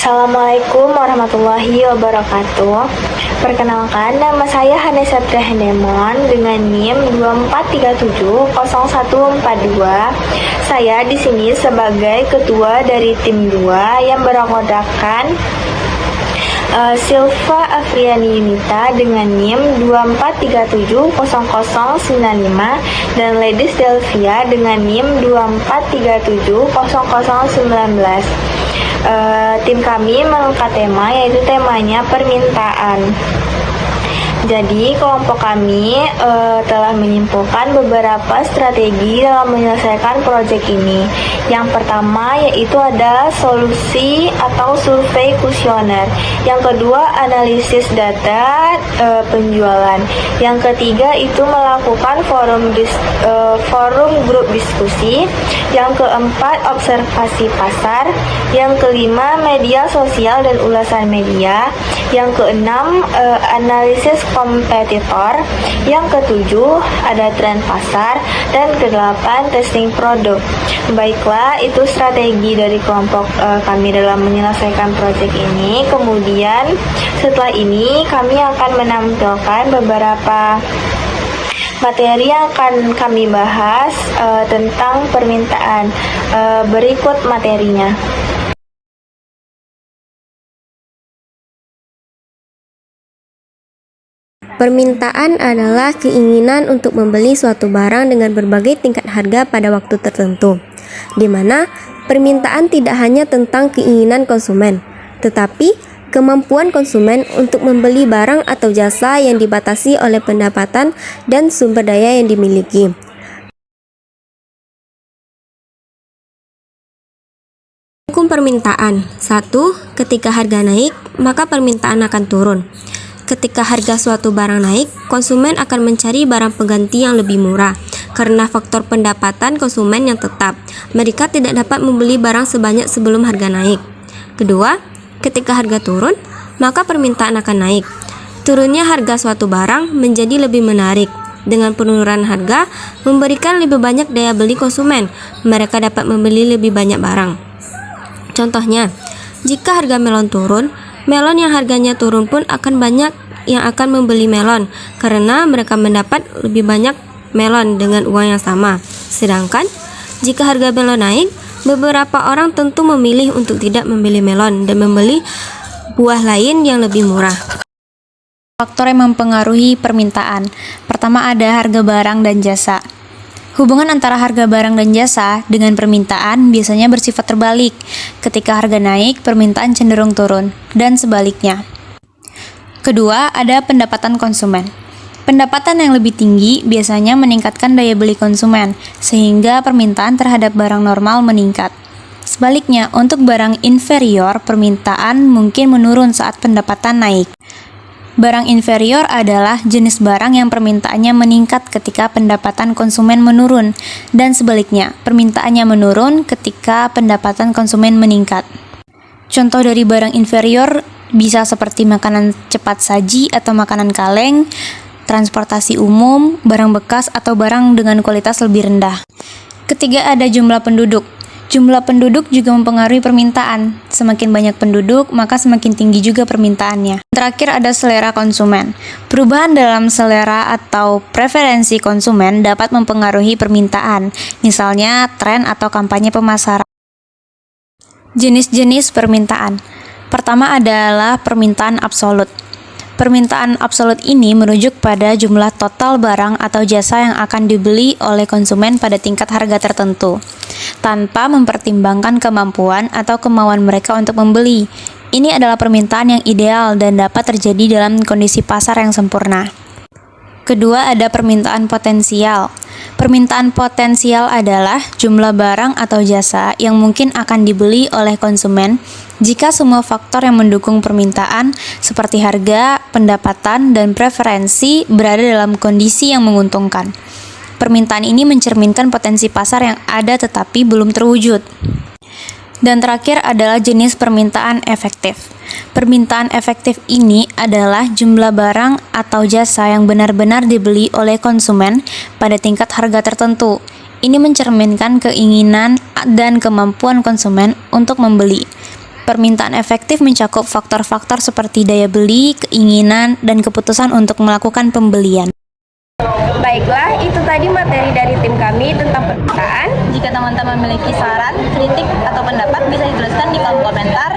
Assalamualaikum warahmatullahi wabarakatuh. Perkenalkan, nama saya Hanesa Trihandemon dengan NIM 24370142. Saya di sini sebagai ketua dari tim 2 yang beranggotakan Silva Afriani Yunita dengan NIM 24370095 dan Ladies Delvia dengan NIM 24370019. Tim kami mengangkat tema, yaitu temanya permintaan. Jadi kelompok kami telah menyimpulkan beberapa strategi dalam menyelesaikan proyek ini. Yang pertama yaitu ada solusi atau survei kuesioner. Yang kedua analisis data penjualan. Yang ketiga itu melakukan forum grup diskusi. Yang keempat observasi pasar. Yang kelima media sosial dan ulasan media. Yang keenam analisis kompetitor. Yang ketujuh ada tren pasar, dan kedelapan testing produk. Baiklah, itu strategi dari kelompok kami dalam menyelesaikan proyek ini. Kemudian setelah ini kami akan menampilkan beberapa materi yang akan kami bahas tentang permintaan. Berikut materinya. Permintaan adalah keinginan untuk membeli suatu barang dengan berbagai tingkat harga pada waktu tertentu, di mana permintaan tidak hanya tentang keinginan konsumen, tetapi kemampuan konsumen untuk membeli barang atau jasa yang dibatasi oleh pendapatan dan sumber daya yang dimiliki. Hukum permintaan. 1. Ketika harga naik, maka permintaan akan turun. Ketika harga suatu barang naik, konsumen akan mencari barang pengganti yang lebih murah. Karena faktor pendapatan konsumen yang tetap, mereka tidak dapat membeli barang sebanyak sebelum harga naik. Kedua, ketika harga turun, maka permintaan akan naik. Turunnya harga suatu barang menjadi lebih menarik. Dengan penurunan harga, memberikan lebih banyak daya beli konsumen. Mereka dapat membeli lebih banyak barang. Contohnya, jika harga melon turun, melon yang harganya turun pun akan banyak yang akan membeli melon karena mereka mendapat lebih banyak melon dengan uang yang sama. Sedangkan jika harga melon naik, beberapa orang tentu memilih untuk tidak membeli melon dan membeli buah lain yang lebih murah. Faktor yang mempengaruhi permintaan. Pertama ada harga barang dan jasa. Hubungan antara harga barang dan jasa dengan permintaan biasanya bersifat terbalik. Ketika harga naik, permintaan cenderung turun, dan sebaliknya. Kedua, ada pendapatan konsumen. Pendapatan yang lebih tinggi biasanya meningkatkan daya beli konsumen, sehingga permintaan terhadap barang normal meningkat. Sebaliknya, untuk barang inferior, permintaan mungkin menurun saat pendapatan naik. Barang inferior adalah jenis barang yang permintaannya meningkat ketika pendapatan konsumen menurun, dan sebaliknya, permintaannya menurun ketika pendapatan konsumen meningkat. Contoh dari barang inferior bisa seperti makanan cepat saji atau makanan kaleng, transportasi umum, barang bekas, atau barang dengan kualitas lebih rendah. Ketiga, ada jumlah penduduk. Jumlah penduduk juga mempengaruhi permintaan. Semakin banyak penduduk, maka semakin tinggi juga permintaannya. Terakhir ada selera konsumen. Perubahan dalam selera atau preferensi konsumen dapat mempengaruhi permintaan, misalnya tren atau kampanye pemasaran. Jenis-jenis permintaan. Pertama adalah permintaan absolut. Permintaan absolut ini merujuk pada jumlah total barang atau jasa yang akan dibeli oleh konsumen pada tingkat harga tertentu, tanpa mempertimbangkan kemampuan atau kemauan mereka untuk membeli. Ini adalah permintaan yang ideal dan dapat terjadi dalam kondisi pasar yang sempurna. Kedua, ada permintaan potensial. Permintaan potensial adalah jumlah barang atau jasa yang mungkin akan dibeli oleh konsumen jika semua faktor yang mendukung permintaan seperti harga, pendapatan, dan preferensi berada dalam kondisi yang menguntungkan. Permintaan ini mencerminkan potensi pasar yang ada tetapi belum terwujud. Dan terakhir adalah jenis permintaan efektif. Permintaan efektif ini adalah jumlah barang atau jasa yang benar-benar dibeli oleh konsumen pada tingkat harga tertentu. Ini mencerminkan keinginan dan kemampuan konsumen untuk membeli. Permintaan efektif mencakup faktor-faktor seperti daya beli, keinginan, dan keputusan untuk melakukan pembelian. Baiklah, itu tadi materi dari tim kami tentang permintaan. Jika teman-teman memiliki saran, kritik, atau pendapat bisa dituliskan di kolom komentar